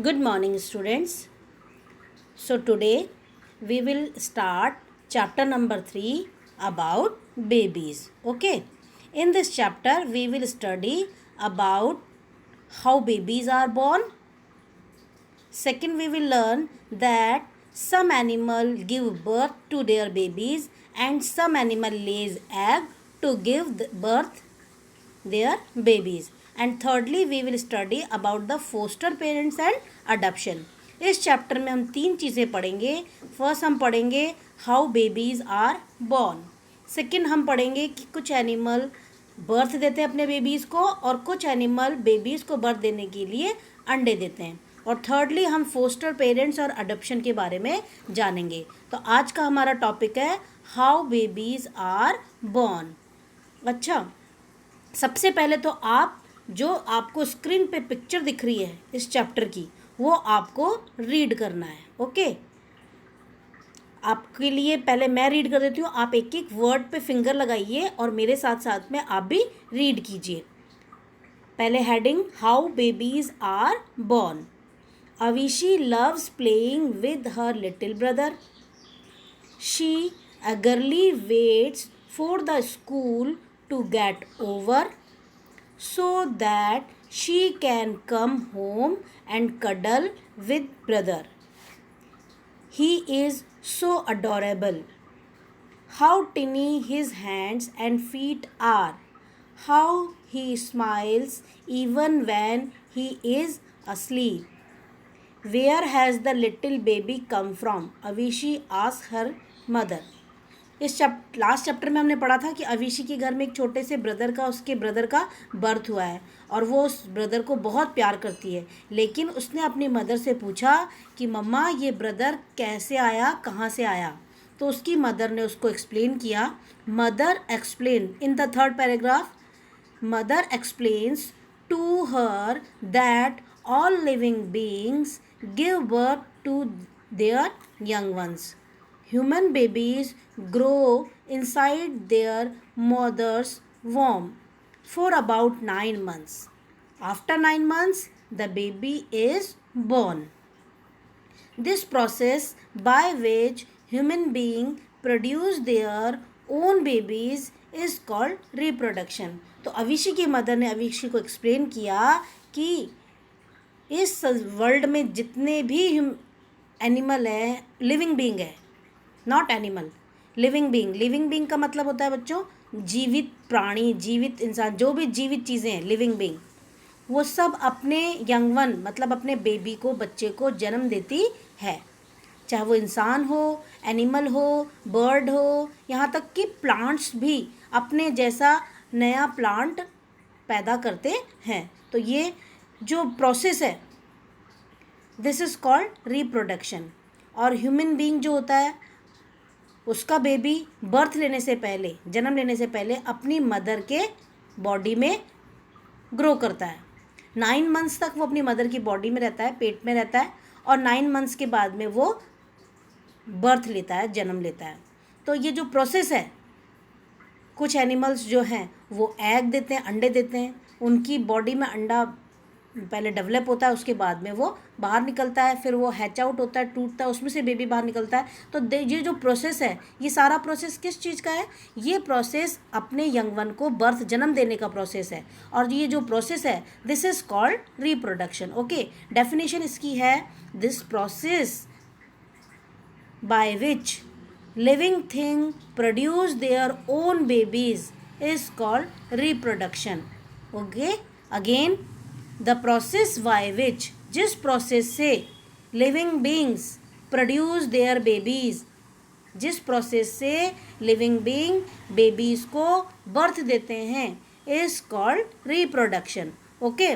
Good morning, students. So, today we will start chapter number 3 about babies. Okay. In this chapter, we will study about how babies are born. Second, we will learn that some animal give birth to their babies and some animal lays egg to give birth their babies. And thirdly, we will study about the foster parents and adoption. इस chapter में हम तीन चीज़ें पढ़ेंगे. First हम पढ़ेंगे how babies are born. Second हम पढ़ेंगे कि कुछ एनिमल बर्थ देते हैं अपने बेबीज़ को और कुछ एनिमल बेबीज़ को बर्थ देने के लिए अंडे देते हैं. और थर्डली हम फोस्टर पेरेंट्स और अडॉप्शन के बारे में जानेंगे. तो आज का हमारा टॉपिक है हाउ बेबीज़ आर बॉर्न. अच्छा, सबसे पहले तो आप जो आपको स्क्रीन पे पिक्चर दिख रही है इस चैप्टर की वो आपको रीड करना है. ओके, आपके लिए पहले मैं रीड कर देती हूँ. आप एक एक वर्ड पे फिंगर लगाइए और मेरे साथ साथ में आप भी रीड कीजिए. पहले heading how babies are born. Avishi loves playing with her little brother. She eagerly waits for the school to get over so that she can come home and cuddle with brother. He is so adorable. How tiny his hands and feet are. How he smiles even when he is asleep. Where has the little baby come from? Avishi asks her mother. इस last chapter में हमने पढ़ा था कि अविशी के घर में एक छोटे से उसके ब्रदर का बर्थ हुआ है और वो उस ब्रदर को बहुत प्यार करती है. लेकिन उसने अपनी मदर से पूछा कि मम्मा ये ब्रदर कैसे आया, कहाँ से आया. तो उसकी मदर ने उसको एक्सप्लेन किया. Mother explain in the third paragraph. Mother explains to her that all living beings give birth to their young ones. Human babies grow inside their mother's womb for about 9 months. After 9 months, the baby is born. This process by which human beings produce their own babies is called reproduction. तो अविशी की mother ने अविशी को explain किया कि इस world में जितने भी एनिमल है, लिविंग बीइंग है, not animal, living being. Living being का मतलब होता है बच्चों जीवित प्राणी, जीवित इंसान, जो भी जीवित चीज़ें हैं लिविंग बीइंग, वो सब अपने यंग वन मतलब अपने बेबी को, बच्चे को जन्म देती है. चाहे वो इंसान हो, एनिमल हो, बर्ड हो, यहाँ तक कि प्लांट्स भी अपने जैसा नया प्लांट पैदा करते हैं. तो ये जो प्रोसेस है दिस इज़ कॉल्ड रिप्रोडक्शन. और ह्यूमन बीइंग जो होता है उसका बेबी बर्थ लेने से पहले, जन्म लेने से पहले अपनी मदर के बॉडी में ग्रो करता है. 9 मंथ्स तक वो अपनी मदर की बॉडी में रहता है, पेट में रहता है. और 9 मंथ्स के बाद में वो बर्थ लेता है, जन्म लेता है. तो ये जो प्रोसेस है, कुछ एनिमल्स जो हैं वो एग देते हैं, अंडे देते हैं. उनकी बॉडी में अंडा पहले डेवलप होता है, उसके बाद में वो बाहर निकलता है, फिर वो हैच आउट होता है, टूटता है, उसमें से बेबी बाहर निकलता है. तो ये जो प्रोसेस है, ये सारा प्रोसेस किस चीज़ का है? ये प्रोसेस अपने यंग वन को बर्थ, जन्म देने का प्रोसेस है. और ये जो प्रोसेस है this is called reproduction. Okay, definition इसकी है this process by which living thing produce their own babies is called reproduction. Okay, again the process by which, जिस प्रोसेस से living beings produce their babies, जिस process से living being babies को birth देते हैं is called reproduction. Okay,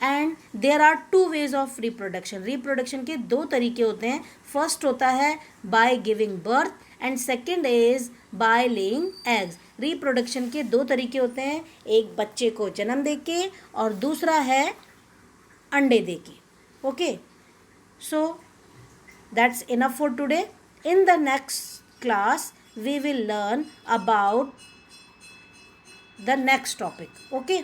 and there are 2 ways of reproduction. Reproduction के 2 तरीके होते हैं. फर्स्ट होता है by giving birth and second is by laying eggs. Reproduction के 2 तरीके होते हैं, एक बच्चे को जन्म देके और दूसरा है अंडे देके. Okay, so that's enough for today. In the next class we will learn about the next topic. Okay,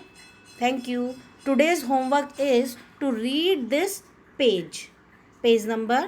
thank you. Today's homework is to read this page, page number